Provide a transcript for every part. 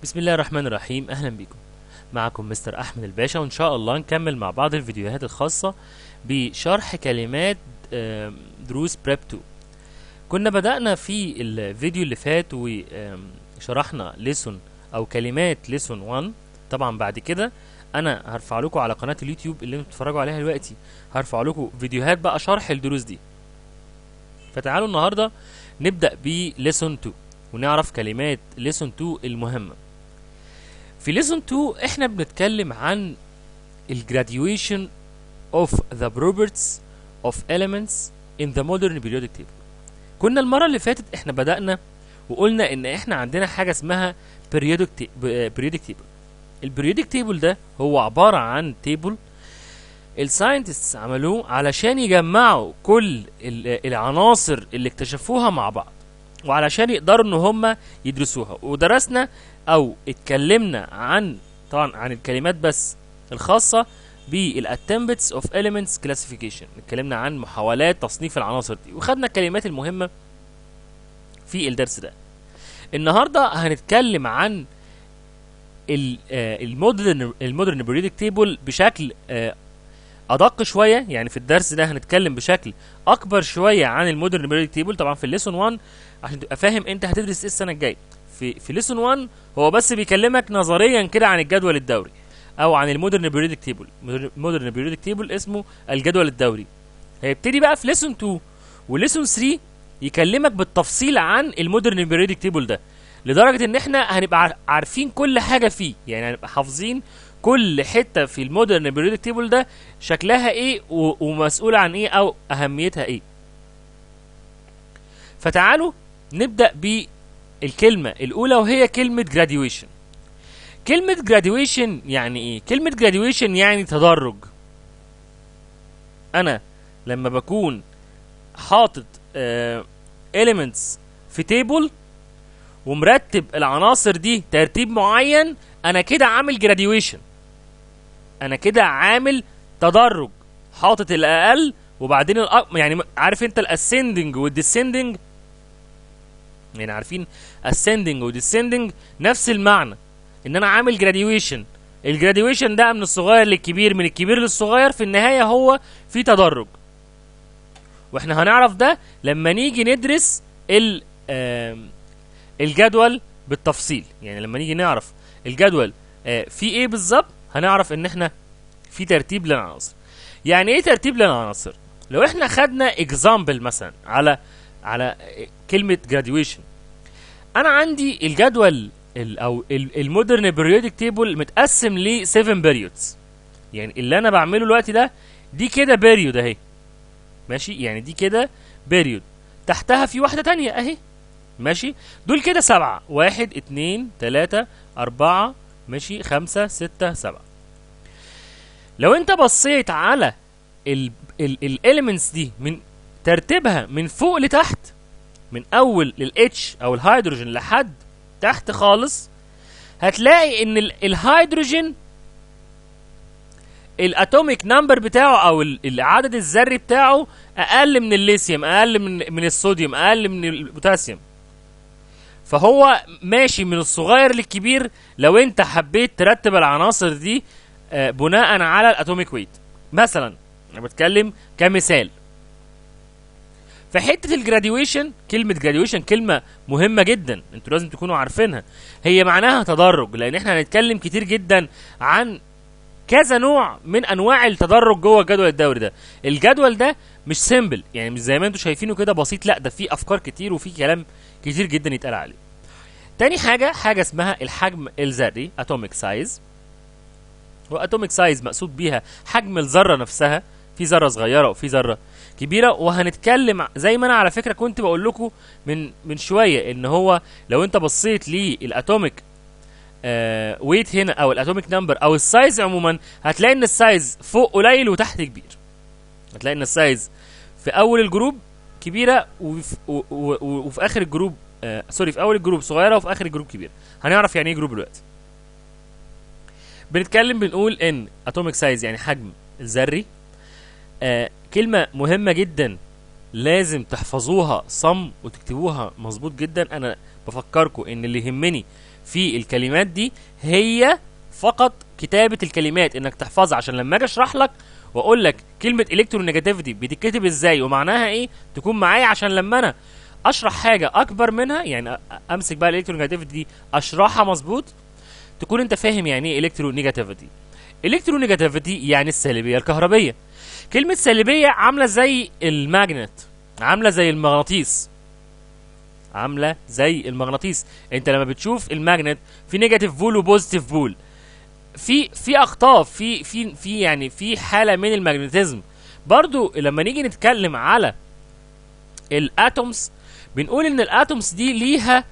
بسم الله الرحمن الرحيم. اهلا بكم. معكم مستر احمد الباشا، وان شاء الله نكمل مع بعض الفيديوهات الخاصة بشرح كلمات دروس بريب 2. كنا بدأنا في الفيديو اللي فات وشرحنا ليسون او كلمات ليسون 1. طبعا بعد كده انا هرفع لكم على قناة اليوتيوب اللي انتم بتتفرجوا عليها دلوقتي، هرفع لكم فيديوهات بقى شرح الدروس دي. فتعالوا النهارده نبدأ بليسون 2 ونعرف كلمات ليسون 2 المهمة. في ليسون 2 احنا بنتكلم عن الجراديويشن of the properties of elements in the modern periodic table. كنا المرة اللي فاتت احنا بدأنا وقلنا ان احنا عندنا حاجة اسمها periodic table. البريودك تيبل ده هو عبارة عن تيبل الساينتستس عملوه علشان يجمعوا كل العناصر اللي اكتشفوها مع بعض، وعلشان يقدروا ان هم يدرسوها. ودرسنا او اتكلمنا طبعا عن الكلمات بس الخاصة بالاتمبتس اوف elements classification. اتكلمنا عن محاولات تصنيف العناصر دي وخدنا الكلمات المهمة في الدرس ده. النهاردة هنتكلم عن المودرن بريودك تيبل بشكل ادق شويه. يعني في الدرس ده هنتكلم بشكل اكبر شويه عن المودرن بريودك تيبل. طبعا في الليسون 1 عشان تبقى فاهم انت هتدرس ايه السنه الجايه. في ليسون 1 هو بس بيكلمك نظريا كده عن الجدول الدوري او عن المودرن بريودك تيبل. المودرن بريودك تيبل اسمه الجدول الدوري. هيبتدي بقى في ليسون 2 وليسون 3 يكلمك بالتفصيل عن المودرن بريودك تيبل ده، لدرجه ان احنا هنبقى عارفين كل حاجه فيه. يعني هنبقى حافظين كل حته في المودرن بريودك تيبل ده شكلها ايه ومسؤوله عن ايه او اهميتها ايه. فتعالوا نبدا بالكلمه الاولى وهي كلمه graduation. كلمه graduation يعني ايه؟ كلمه graduation يعني تدرج. انا لما بكون حاطط elements في تيبل ومرتب العناصر دي ترتيب معين، انا كده عامل graduation. انا كده عامل تدرج، حاطط الاقل وبعدين يعني عارف انت الاسندنج والديسندنج؟ يعني عارفين ascending وديسندنج نفس المعنى، ان انا عامل graduation. الجراديويشن ده من الصغير للكبير، من الكبير للصغير، في النهايه هو في تدرج. واحنا هنعرف ده لما نيجي ندرس الجدول بالتفصيل. يعني لما نيجي نعرف الجدول في ايه بالظبط هنعرف ان احنا في ترتيب للعناصر. يعني ايه ترتيب للعناصر؟ لو احنا خدنا اكزامبل مثلا على كلمه graduation، انا عندي الجدول او المودرن بريودك تيبل متقسم ل 7 بيريودز. يعني اللي انا بعمله دلوقتي ده دي كده بيريود اهي، ماشي؟ يعني دي كده بيريود، تحتها في واحده تانية اهي، ماشي؟ دول كده 7، 1 2 3 4 ماشي 5 6 7. لو انت بصيت على الاليمنتس دي من ترتيبها من فوق لتحت، من اول للاتش او الهيدروجين لحد تحت خالص، هتلاقي ان الهيدروجين الاتوميك نمبر بتاعه او العدد الذري بتاعه اقل من الليثيوم، اقل من الصوديوم، اقل من البوتاسيوم. فهو ماشي من الصغير للكبير لو انت حبيت ترتب العناصر دي بناء على الاتوميك ويت. مثلا انا بتكلم كمثال في حته الجراديويشن. كلمه جراديويشن كلمه مهمه جدا، انتوا لازم تكونوا عارفينها. هي معناها تدرج، لان احنا هنتكلم كتير جدا عن كذا نوع من انواع التدرج جوه الجدول الدوري ده. الجدول ده مش سيمبل، يعني مش زي ما انتوا شايفينه كده بسيط، لا ده فيه افكار كتير وفيه كلام كتير جدا يتقال عليه. تاني حاجه اسمها الحجم الذري اتوميك سايز. واتوميك سايز مقصود بيها حجم الذره نفسها، في ذره صغيره وفي ذره كبيره. وهنتكلم زي ما انا على فكره كنت بقول لكم من شويه، ان هو لو انت بصيت للاتوميك ويت هنا او الاتوميك نمبر او السايز عموما، هتلاقي ان السايز فوق قليل وتحت كبير. هتلاقي ان السايز في اول الجروب كبيره وفي اخر الجروب سوري، في اول الجروب صغيره وفي اخر الجروب كبيره. هنعرف يعني ايه جروب دلوقتي. بنقول ان اتوميك سايز يعني حجم الذري. كلمه مهمه جدا لازم تحفظوها صم وتكتبوها مظبوط جدا. انا بفكركم ان اللي يهمني في الكلمات دي هي فقط كتابة الكلمات، انك تحفظها عشان لما اجي اشرح لك واقول لك كلمة الكترونيجاتيفيتي بتتكتب ازاي ومعناها ايه تكون معايا، عشان لما انا اشرح حاجة اكبر منها، يعني امسك بقى الالكترونيجاتيفيتي دي اشرحها مظبوط، تكون انت فاهم يعني ايه الكترونيجاتيفيتي. الكترونيجاتيفيتي يعني السالبية الكهربية. كلمة سالبية عاملة زي الماجنت، عاملة زي المغناطيس، عاملة زي المغناطيس. انت لما بتشوف الماجنت في نيجاتيف بول وبوزيتيف بول، في اقطاب، في يعني في حالة من الماجنتيزم. برضو لما نيجي نتكلم على الاتومز بنقول ان الاتومز دي ليها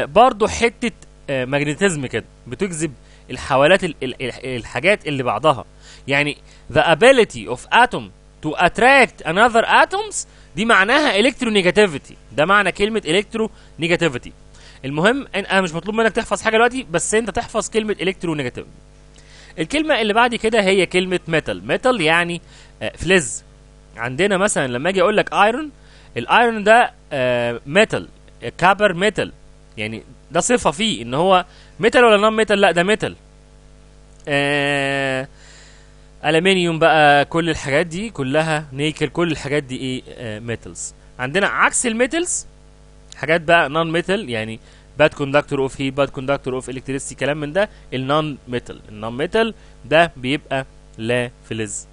برضو حتة ماجنتيزم كده، بتجذب الحوالات الحاجات اللي بعضها. يعني the ability of atom to attract another atoms دي معناها electronegativity، ده معنى كلمة electronegativity. المهم انا مش مطلوب منك تحفظ حاجة دلوقتي، بس انت تحفظ كلمة electronegativity. الكلمة اللي بعد كده هي كلمة metal. metal يعني فلز. عندنا مثلا لما اجي اقول لك ايرون، الايرون ده ميتال، كابر ميتال، يعني ده صفة فيه ان هو ميتال ولا نون ميتال؟ لا ده ميتال. الومنيوم بقى، كل الحاجات دي كلها نيكل، كل الحاجات دي ايه؟ ميتالز. عندنا عكس الميتالز حاجات بقى نون ميتال، يعني باد كوندكتور اوف هيت، باد كوندكتور اوف الكتريسيتي، كلام من ده. النون ميتال، النون ميتال ده بيبقى لا فلز.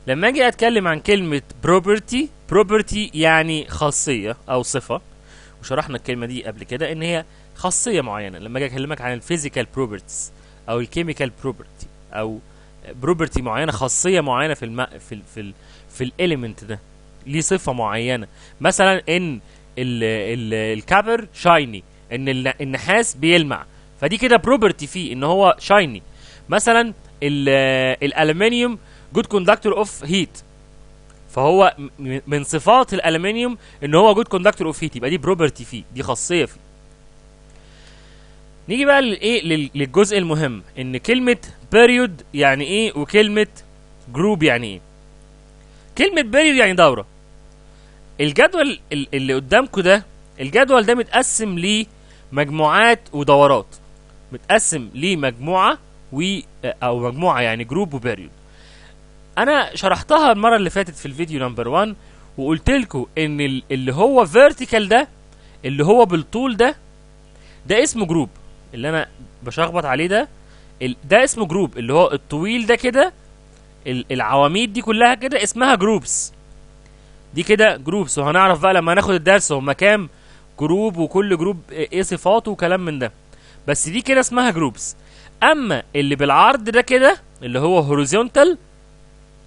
لما اجي اتكلم عن كلمة بروبرتي، بروبرتي يعني خاصية او صفة، وشرحنا الكلمة دي قبل كده ان هي خاصية معينة. لما اجي اكلمك عن الفيزيكال بروبرتيز او الكيميكال بروبرتي او بروبرتي معينة، خاصية معينة في الاليمنت ده، ليه صفة معينة. مثلا ان الكابر شايني، ان النحاس بيلمع، فدي كده بروبرتي فيه ان هو شايني. مثلا الالومنيوم جود كوندكتور اوف هيت، فهو من صفات الالومنيوم ان هو جود كوندكتور اوف هيت، يبقى دي بروبرتي فيه، دي خاصيه فيه. نيجي بقى للجزء المهم، ان كلمه بيريود يعني ايه وكلمه جروب يعني ايه. كلمه بيريود يعني دوره. الجدول اللي قدامكم ده، الجدول ده متقسم لمجموعات ودورات، متقسم لمجموعه او مجموعه يعني جروب وبيريود. انا شرحتها المره اللي فاتت في الفيديو نمبر 1، وقلت لكم ان اللي هو فيرتيكال ده، اللي هو بالطول ده اسمه جروب. اللي انا بشخبط عليه ده اسمه جروب، اللي هو الطويل ده كده، العواميد دي كلها كده اسمها جروبس. دي كده جروبس، وهنعرف بقى لما ناخد الدرس هما كام جروب وكل جروب ايه صفاته وكلام من ده. بس دي كده اسمها جروبس. اما اللي بالعرض ده كده اللي هو هوريزونتال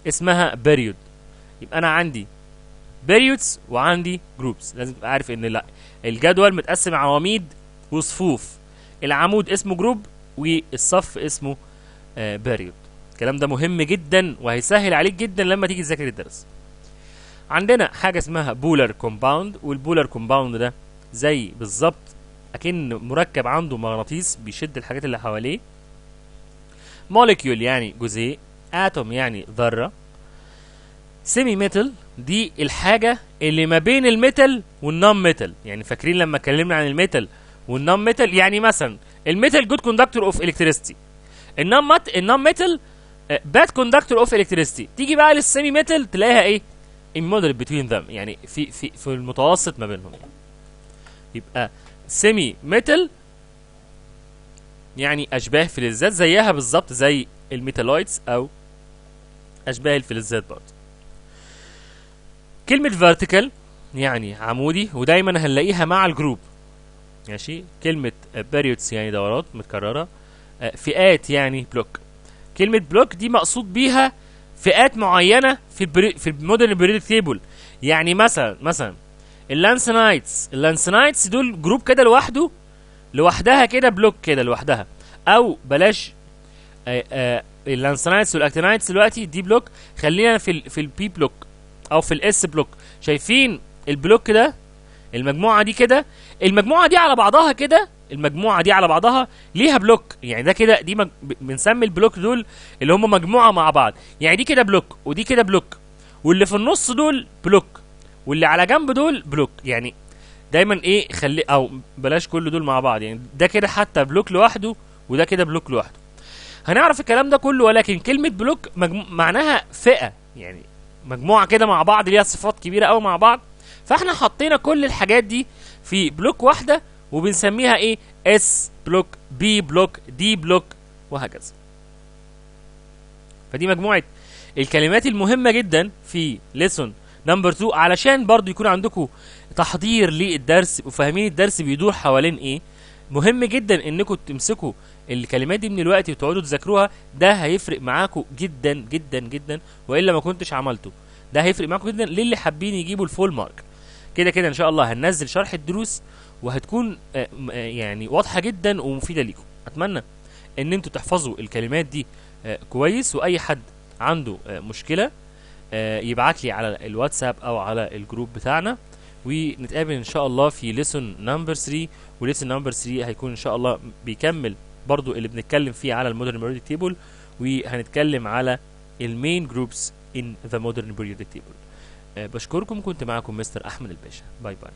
اسمها بيريود. يبقى انا عندي بيريودز وعندي جروبس. لازم تبقى عارف ان لا، الجدول متقسم عواميد وصفوف، العمود اسمه جروب والصف اسمه بيريود. الكلام ده مهم جدا وهيسهل عليك جدا لما تيجي تذاكر الدرس. عندنا حاجه اسمها بولار كومباوند، والبولار كومباوند ده زي بالظبط اكن مركب عنده مغناطيس بيشد الحاجات اللي حواليه. موليكيول يعني جزيء، اتوم يعني ذره، سيمي ميتال دي الحاجه اللي ما بين الميتال والنون ميتال. يعني فاكرين لما اتكلمنا عن الميتال والنون ميتال؟ يعني مثلا الميتال جود كوندكتور اوف الكتريستي، النون ميتال باد كوندكتور اوف الكتريستي. تيجي بقى للسيمي ميتال تلاقيها ايه؟ الموديل بتوين ذم، يعني في المتوسط ما بينهم. يبقى سيمي ميتال يعني اشباه فلزات، زيها بالظبط زي الميتالويدز او اشباه الفلزات برضه. كلمة فيرتيكال يعني عمودي، ودايما هنلاقيها مع الجروب. ماشي. كلمة بيريودز يعني دورات متكررة، فئات يعني بلوك. كلمة بلوك دي مقصود بيها فئات معينة في المودرن بريودك تيبل. يعني مثلا اللانسنايتس دول جروب كده لوحدها كده، بلوك كده لوحدها. او بلاش اللانسنايتس والاكتينايتس دلوقتي دي بلوك، خلينا في البي بلوك او في الاس بلوك. شايفين البلوك ده، المجموعه دي كده، المجموعه دي على بعضها كده، المجموعه دي على بعضها ليها بلوك. يعني ده كده دي بنسمي البلوك دول اللي هم مجموعه مع بعض. يعني دي كده بلوك ودي كده بلوك، واللي في النص دول بلوك، واللي على جنب دول بلوك. يعني دايما ايه خلي، او بلاش كل دول مع بعض، يعني ده كده حتى بلوك لوحده وده كده بلوك لوحده. هنعرف الكلام ده كله، ولكن كلمة بلوك معناها فئة، يعني مجموعة كده مع بعض ليها صفات كبيرة قوي مع بعض. فاحنا حطينا كل الحاجات دي في بلوك واحدة وبنسميها ايه؟ اس بلوك، بي بلوك، دي بلوك، وهكذا. فدي مجموعة الكلمات المهمة جدا في ليسون نمبر 2، علشان برضو يكون عندكم تحضير للدرس وفاهمين الدرس بيدور حوالين ايه. مهم جدا انكم تمسكوا الكلمات دي من الوقت وتقعدوا تذاكروها، ده هيفرق معاكم جدا جدا جدا، والا ما كنتش عملته. ده هيفرق معاكم جدا للي حابين يجيبوا الفول مارك. كده كده ان شاء الله هننزل شرح الدروس وهتكون يعني واضحة جدا ومفيدة ليكم. اتمنى ان انتوا تحفظوا الكلمات دي كويس، واي حد عنده مشكلة يبعت لي على الواتساب او على الجروب بتاعنا، ونتقابل ان شاء الله في ليسون نمبر 3. وليسون نمبر 3 هيكون ان شاء الله بيكمل برضو اللي بنتكلم فيه على المودرن بيريودك تيبل، وهنتكلم على المين جروبس ان ذا مودرن بيريودك تيبل. بشكركم، كنت معكم مستر احمد الباشا. باي باي.